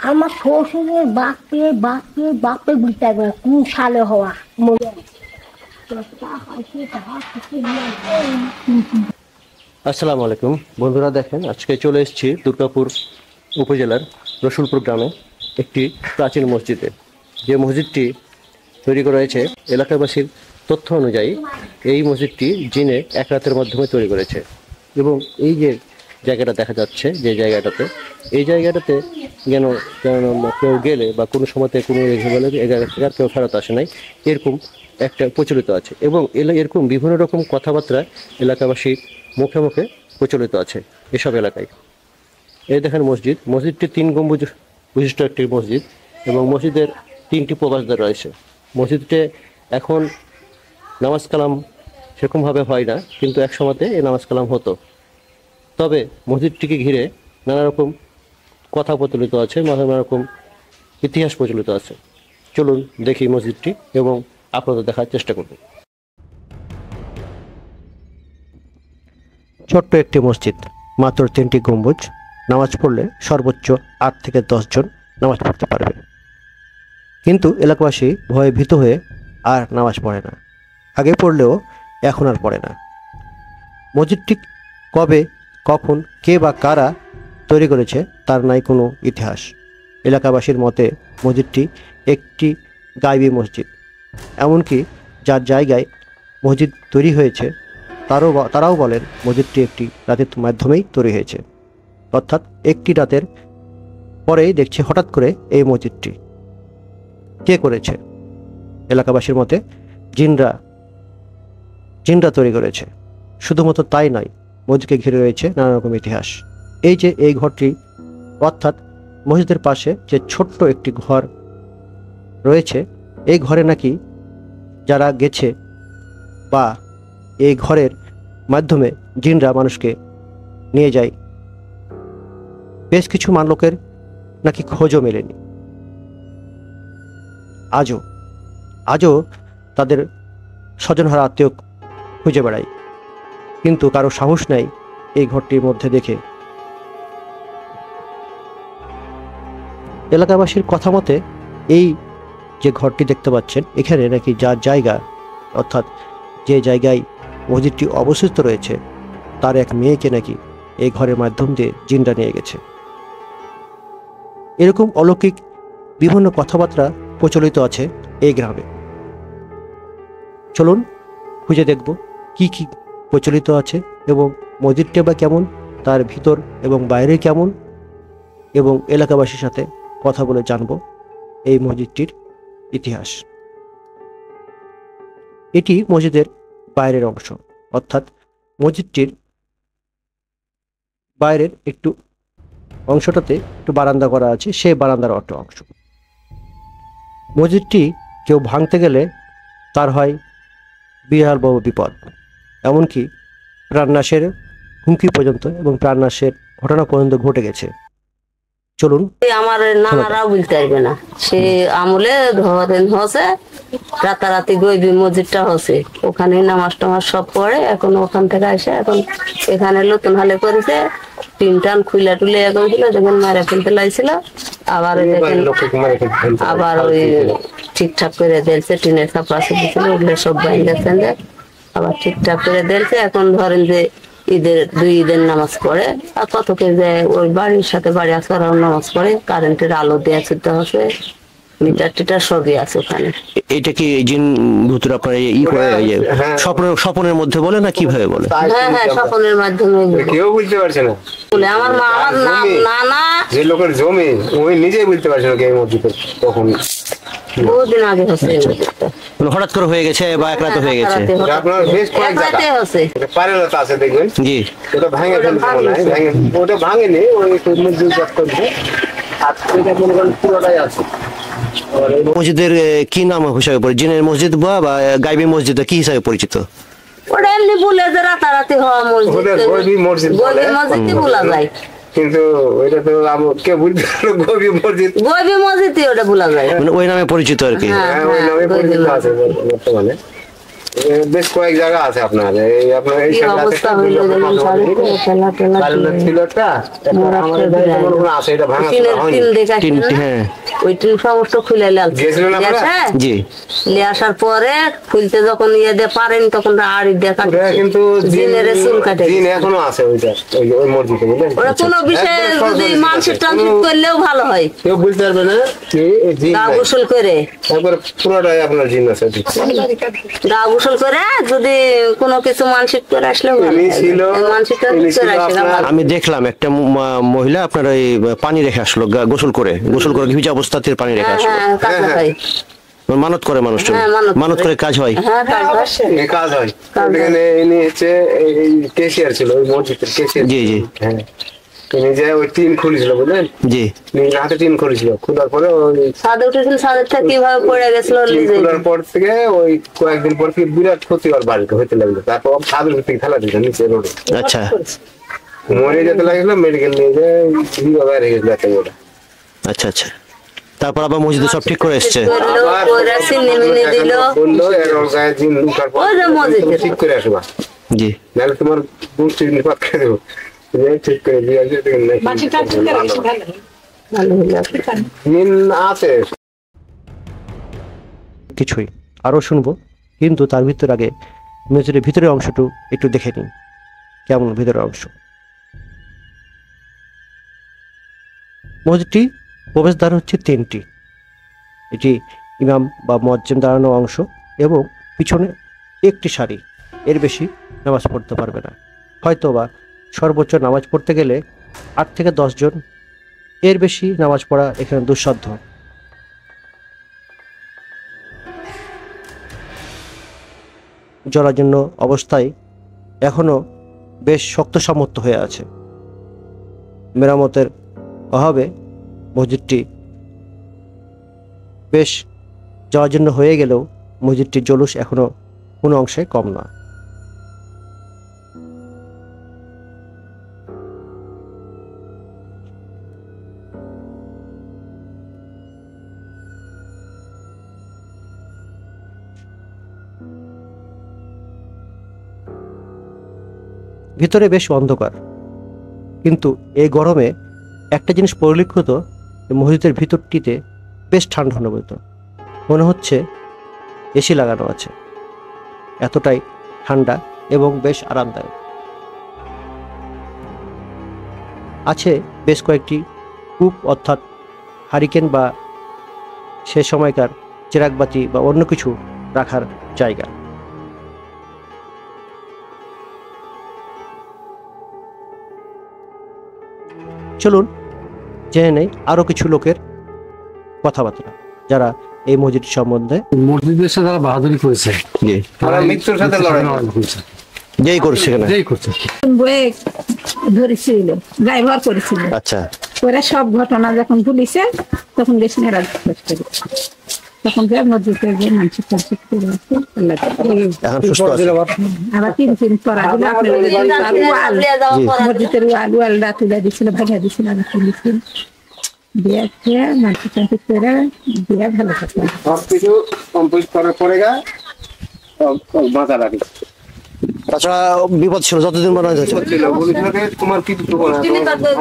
আমার শ্বশুরের বাপের বাপের বাপের বুঝতে পারবে না কোন সালে হওয়া মরে আসসালামু আলাইকুম বন্ধুরা, দেখেন আজকে চলে এসেছি দুর্গাপুর উপজেলার রসুলপুর গ্রামে একটি প্রাচীন মসজিদে। যে মসজিদটি তৈরি করা হয়েছে এলাকাবাসীর তথ্য অনুযায়ী এই মসজিদটি জিনে এক রাতের মাধ্যমে তৈরি করেছে। এবং এই যে জায়গাটা দেখা যাচ্ছে, যে জায়গাটাতে এই জায়গাটাতে যেন কেউ গেলে বা কোনো সময়তে কোনো রেখে গেলে এই জায়গা থেকে আর কেউ ফেরত আসে নাই, এরকম একটা প্রচলিত আছে। এবং এরকম বিভিন্ন রকম কথাবার্তা এলাকাবাসীর মুখে মুখে প্রচলিত আছে এসব এলাকায়। এই দেখেন মসজিদটি 3 গম্বুজ বিশিষ্ট একটি মসজিদ এবং মসজিদের 3টি প্রবেশদ্বার রয়েছে। মসজিদে এখন নামাজ কালাম সেরকমভাবে হয় না, কিন্তু এক সময়তে এই নামাজ কালাম হতো। তবে মসজিদটিকে ঘিরে নানা রকম কথা প্রচলিত আছে, নানা রকম ইতিহাস প্রচলিত আছে। চলুন দেখি মসজিদটি এবং আপনাদের দেখার চেষ্টা করব। ছোট্ট একটি মসজিদ, মাত্র 3টি গম্বুজ। নামাজ পড়লে সর্বোচ্চ 8 থেকে 10 জন নামাজ পড়তে পারবে, কিন্তু এলাকাবাসী ভয়ে ভীত হয়ে আর নামাজ পড়ে না। আগে পড়লেও এখন আর পড়ে না। মসজিদটি কবে, কখন, কে বা কারা তৈরি করেছে তার নাই কোনো ইতিহাস। এলাকাবাসীর মতে মসজিদটি একটি গায়বী মসজিদ। এমনকি যার জায়গায় মসজিদ তৈরি হয়েছে তারাও বলেন মসজিদটি একটি রাতের মাধ্যমেই তৈরি হয়েছে। অর্থাৎ একটি রাতের পরেই দেখছে হঠাৎ করে এই মসজিদটি কে করেছে। এলাকাবাসীর মতে জিনরা তৈরি করেছে। শুধুমাত্র তাই নয়, মসজিদকে ঘিরে রয়েছে নানা রকম ইতিহাস। এই যে এই ঘরটি, অর্থাৎ মসজিদের পাশে যে ছোট্ট একটি ঘর রয়েছে, এই ঘরে নাকি যারা গেছে বা এই ঘরের মাধ্যমে জিনরা মানুষকে নিয়ে যায়, বেশ কিছু লোকের নাকি খোঁজও মেলেনি। আজও তাদের স্বজনহারা আত্মীয় খুঁজে বেড়ায়, কিন্তু কারো সাহস নেই এই ঘরটির মধ্যে দেখে। এলাকাবাসীর কথা মতে এই যে ঘরটি দেখতে পাচ্ছেন, এখানে নাকি যার জায়গা, অর্থাৎ যে জায়গায় মসজিদটি অবস্থিত রয়েছে, তার এক মেয়েকে নাকি এই ঘরের মাধ্যম দিয়ে জিনরা নিয়ে গেছে। এরকম অলৌকিক বিভিন্ন কথাবার্তা প্রচলিত আছে এই গ্রামে। চলুন খুঁজে দেখব কি কি প্রচলিত আছে এবং মসজিদটা বা কেমন, তার ভিতর এবং বাইরে কেমন, এবং এলাকাবাসীর সাথে কথা বলে জানব এই মসজিদটির ইতিহাস। এটি মসজিদের বাইরের অংশ, অর্থাৎ মসজিদটির বাইরের একটু অংশটাতে একটু বারান্দা করা আছে, সেই বারান্দার একটা অংশ। মসজিদটি কেউ ভাঙতে গেলে তার হয় বিশাল বড় বিপদ, এমনকি প্রাণনাশের হুমকি পর্যন্ত এবং প্রাণনাশের ঘটনা পর্যন্ত ঘটে গেছে। চলুন। আমার নানারাও বলতে পারবে না, সে আমলে ধরেন হচ্ছে রাতারাতি গইবি মসজিদটা হচ্ছে, ওখানে নামাজ টামাজ সব পড়ে। এখন ওখান থেকে আসে এখন এখানে নতুন হালে করেছে, টিন টান খুইলা টুলে এখন ছিল, যখন মারা ফেলতে লাগছিল আবার আবার ওই ঠিকঠাক করে দিয়েছে, টিনের ছাপা দিয়েছিল, ওগুলো সব বাইন গেছেন, আবার ঠিকঠাক করে দিয়েছে। এখন ধরেন যে ঈদের 2 ঈদের নামাজ পড়ে, আর কতকে যে ওই বাড়ির সাথে বাড়ি আসরাও নামাজ পড়ে, কারেন্টের আলো দেওয়া চিন্তা হচ্ছে, মিটার টিটার সবই আছে ওখানে। এটা কি জিন ভূতের আপনার স্বপ্নের মধ্যে বলে না কিভাবে বলে? হ্যাঁ হ্যাঁ, স্বপ্নের মাধ্যমে কেউ বুঝতে পারছে না বলে। আমার নানা যে লোকের জমি ওই নিজেই বুঝতে পারছে না এই মসজিদে কখন বহুদিন আগে হচ্ছে হঠাৎ করে হয়ে গেছে বা এক রাতে হয়ে গেছে। আপনার বেশ কয়েক জায়গা হচ্ছে পারেলতা আছে দেখবেন, জি ওটা ভাঙে ফেলতে মনে হয়, ওটা ভাঙেনি, ওই মসজিদ করছে আর ওইটা মনে করেন পুরোটাই আছে। মসজিদের কি নাম হিসাবে পরিচিত? জিনের মসজিদ বা গায়বী মসজিদ কি হিসাবে পরিচিত? ওটা এমনি বলে যে রাতারাতি হওয়া মসজিদ বলা যায়, কিন্তু ওইটা তো কে বুঝতে পারলো গভীর মসজিদ ওটা বলা যায়, মানে ওই নামে পরিচিত আর কি। ওই নামে পরিচিত আছে বর্তমানে। বেশ কয়েক জায়গা আছে আপনার, এই আপনার এই কি সাইডে আছে অবস্থা একটা, হইলো দেখুন, ঠেলা ঠেলা কারেন্টের ছিল একটা, তারপর আমাদের বাড়িতে মনে হয় আছে, এটা ভাঙা টিনের হয়নি। টিন দেখা তিনটি, হ্যাঁ ওই টিন সমস্ত খুলে লাগছে। গিয়েছিলেন আপনারা? জি। নিয়ে আসার পরে খুলতে যখন ইয়ে দিয়ে পারেন তখন আড়ি দিয়ে ওটা কাটছে, কিন্তু জিনের চুল কাটে দিন এখনো আছে ওইটা, ওই মসজিদে বুঝলেন। ওরা কোনো বিষয়ে একদম যদি সরকারি মানসিক আছে। ট্রান্সফার করলেও ভালো হয়, কেউ বুঝতে পারবে না কি এই জিন গা নাই। গোসল করে একবারে পুরোটাই আপনার জিন আছে। গা গোসল করে যদি কোনো কিছু মানসিক করে আসলেও ভালো ইনি হয়। ছিল, মানসিক ইনি ট্রান্সফার ছিল করে আসলে আপনার- ভালো। আমি দেখলাম একটা মহিলা আপনার ওই পানি রেখে আসলো, গোসল করে ভিজা অবস্থাতে পানি রেখে হ্যাঁ আসলো। হ্যাঁ কাঁচা হ্যাঁ, খাই। মানত করে মানুষজন, হ্যাঁ, মানত করে কাজ হয়। হ্যাঁ কাজ হয়। এই কাজ হয়। কাজ হয়। ওখানে ইনি হচ্ছে এই ক্যাশিয়ার ছিল, ওই মসজিদের ক্যাশিয়ার। জি, জি। হ্যাঁ, ইনি যে ওই টিন খুলেছিল বুঝলেন, জি। নিজের হাতে টিন খুলেছিল, খোলার পরে ওই ছাদে উঠেছিল, ছাদের থেকে কিভাবে পড়ে গেছিল টিন নিজে। খোলার পর থেকে ওই কয়েকদিন পর থেকে বিরাট ক্ষতি ওর বাড়িতে হইতে লাগলো। তারপর ছাদের উপর থেকে ফেলা দিল নিচে রোডে, আচ্ছা, মরে যেতে লাগলো, মেডিকেল নিয়ে যে বাইরে গেছিল এত বড়। আচ্ছা, আচ্ছা। তারপর আবার মসজিদে সব ঠিক করে এসছে। করলো, করে চিনি মিনি দিল। বললো এর ওর গায়ে জিন উঠার পর ওই যে মসজিদে। তুমি ঠিক করে আসবা, জি। নাহলে তোমার বুঝতে নিপাত করে দেবো। ঠিক করে দিয়ে আসবে, ভালো হলো। জিন আছে। কিছুই আরও শুনবো, কিন্তু তার ভিতর আগে মসজিদের ভিতরের অংশটু একটু দেখে নিন কেমন ভিতরের অংশ। মসজিদটি প্রবেশদ্বার হচ্ছে 3টি। এটি ইমাম বা মুয়াজ্জিন দাঁড়ানো অংশ এবং পিছনে একটি সারি, এর বেশি নামাজ পড়তে পারবে না। হয়তো বা সর্বোচ্চ নামাজ পড়তে গেলে 8 থেকে 10 জন, এর বেশি নামাজ পড়া এখানে দুঃসাধ্য। জরাজীর্ণ অবস্থায় এখনও বেশ শক্ত সামর্থ্য হয়ে আছে। মেরামতের অভাবে মসজিদটি বেশ জরাজীর্ণ হয়ে গেলেও মসজিদটির জলুস এখনও কোনো অংশে কম না। ভিতরে বেশ অন্ধকার, কিন্তু এই গরমে একটা জিনিস পরিলক্ষিত, মসজিদের ভিতরটিতে বেশ ঠান্ডা অনুভূত, মনে হচ্ছে এসি লাগানো আছে, এতটাই ঠান্ডা এবং বেশ আরামদায়ক। আছে বেশ কয়েকটি কূপ অর্থাৎ হারিকেন বা সে সময়কার চিরাগবাতি বা অন্য কিছু রাখার জায়গা। চলুন জেনে নেই আরো কিছু লোকের কথাবার্তা যারা এই মসজিদ সম্বন্ধে। মসজিদের সাথে তারা বাহাদুরি করেছে, জি। তারা মৃত্যুর সাথে লড়াই করেছে, যেই করছে এখানে। যেই করছে। বয়ে ধরেছিল, ড্রাইভার করেছিল। আচ্ছা, ওরা সব ঘটনা যখন ভুলিছে তখন গেছে মেরাজ তখন মসজিদে গিয়ে মানসিক টানসিক করে আসছে, আল্লাহ এখন সুস্থ আছে। আবার 3 পড়া দিল, মসজিদের ওয়ালটা তুলে দিছিল, ভাঙিয়ে দিছিল, আবার তুলেছিল দিয়ে খেয়ে মানসিক টানসিক করে দিয়ে ভালো থাকলো। সবকিছু কমপ্লিট করার পরে মাথা রাখি তাছাড়া বিপদ ছিল যতদিন মনে হয় যাচ্ছে। ছিল বলেছিল যে তোমার কিছু দেবো না,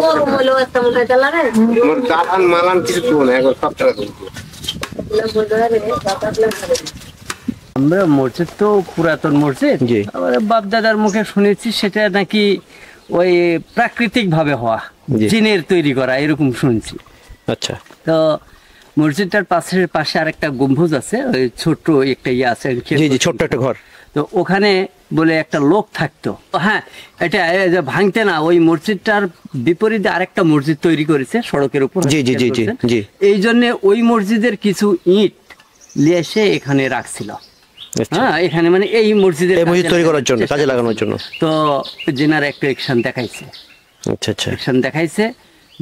গরম হলেও একটা মুখে চালাবে। তোমার দালান মালান কিছু দেবো না, একবার সব টাকা দেবো। আমরা মসজিদ তো পুরাতন মসজিদ, জি। বাপ দাদার মুখে শুনেছি সেটা নাকি ওই প্রাকৃতিক ভাবে হওয়া, জি। জিনের তৈরি করা, এরকম শুনছি। আচ্ছা, তো মসজিদটার পাশে আরেকটা গম্বুজ আছে, ওই ছোট্ট একটা ইয়ে আছে, জি জি, ছোট্ট একটা ঘর। তো ওখানে বলে একটা লোক থাকতো। হ্যাঁ, এটা এই যে ভাঙতে না, ওই মসজিদটার বিপরীতে আরেকটা মসজিদ তৈরি করেছে সড়কের উপর। জি, জি, জি, জি, জি। এই জন্য ওই মসজিদের কিছু ইট নিয়ে এসে এখানে রাখছিল। আচ্ছা। হ্যাঁ, এখানে মানে এই মসজিদের এই মসজিদ কাজে তৈরি করার জন্য, চেষ্টা কাজে লাগানোর জন্য। তো জেনার একটা অ্যাকশন দেখাইছে, আচ্ছা, আচ্ছা। অ্যাকশন দেখাইছে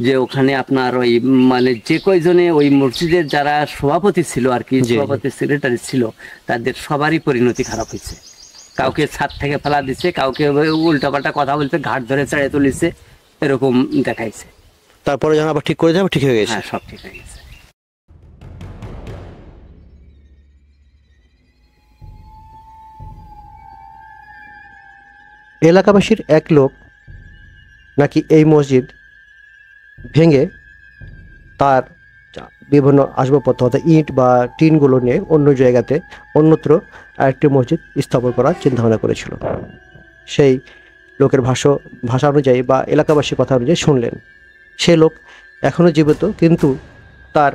যে ওখানে আপনার ওই মানে যে কয়জনে ওই মসজিদের যারা সভাপতি ছিল আর কি, জি। সভাপতি সেক্রেটারি ছিল, তাদের সবারই পরিণতি খারাপ হয়েছে। কাউকে ছাদ থেকে ফেলা দিচ্ছে, কাউকে উল্টাপাল্টা কথা বলতে ঘাট ধরে চেড়ে তুলিছে, এরকম দেখাইছে। তারপরে যখন আবার ঠিক করে যাবে, ঠিক হয়ে গেছে। হ্যাঁ, সব ঠিক হয়ে গেছে। এলাকাবাসীর এক লোক নাকি এই মসজিদ ভেঙে তার বিভিন্ন আসবাবপত্র অর্থাৎ ইট বা টিনগুলো নিয়ে অন্য জায়গাতে অন্যত্র আরেকটি মসজিদ স্থাপন করার চিন্তাভাবনা করেছিল। সেই লোকের ভাষা অনুযায়ী বা এলাকাবাসীর কথা অনুযায়ী শুনলেন। সে লোক এখনও জীবিত, কিন্তু তার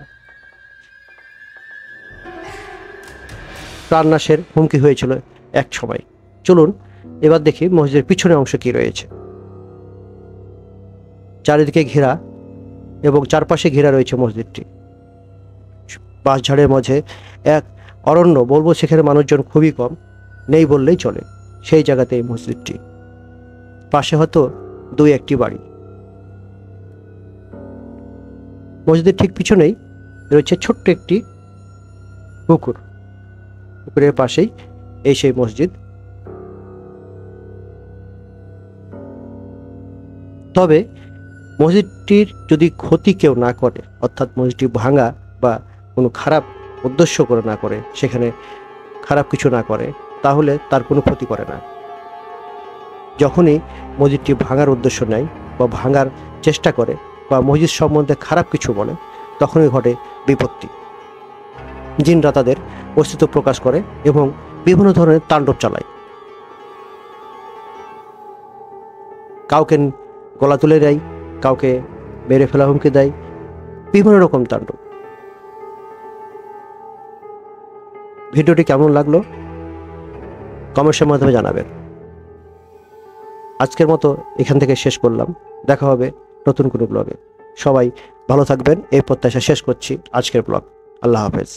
প্রাণনাশের হুমকি হয়েছিল এক সময়। চলুন এবার দেখি মসজিদের পিছনের অংশ কি রয়েছে। চারিদিকে ঘেরা এবং চারপাশে ঘেরা রয়েছে মসজিদটি। বাঁশঝাড়ের মাঝে এক অরণ্য, বলবো সেখানে মানুষজন খুবই কম, নেই বললেই চলে। সেই জায়গাতে এই মসজিদটি, পাশে হয়তো 2-1টি বাড়ি। মসজিদের ঠিক পিছনেই রয়েছে ছোট্ট একটি পুকুর। পুকুরের পাশেই এই সেই মসজিদ। তবে মসজিদটির যদি ক্ষতি কেউ না করে, অর্থাৎ মসজিদটি ভাঙা বা কোনো খারাপ উদ্দেশ্য করে না করে, সেখানে খারাপ কিছু না করে, তাহলে তার কোনো ক্ষতি করে না। যখনই মসজিদটি ভাঙার উদ্দেশ্য নেয় বা ভাঙার চেষ্টা করে বা মসজিদ সম্বন্ধে খারাপ কিছু বলে, তখনই ঘটে বিপত্তি। জিনরা তাদের অস্তিত্ব প্রকাশ করে এবং বিভিন্ন ধরনের তাণ্ডব চালায়। কাউকে গলা তুলে দেয়, কাউকে মেরে ফেলা হুমকি দেয়, বিভিন্ন রকম তাণ্ডব। ভিডিওটি কেমন লাগলো কমেন্টের মাধ্যমে জানাবেন। আজকের মতো এখান থেকে শেষ করলাম। দেখা হবে নতুন কোনো ব্লগে। সবাই ভালো থাকবেন এই প্রত্যাশা শেষ করছি আজকের ব্লগ। আল্লাহ হাফেজ।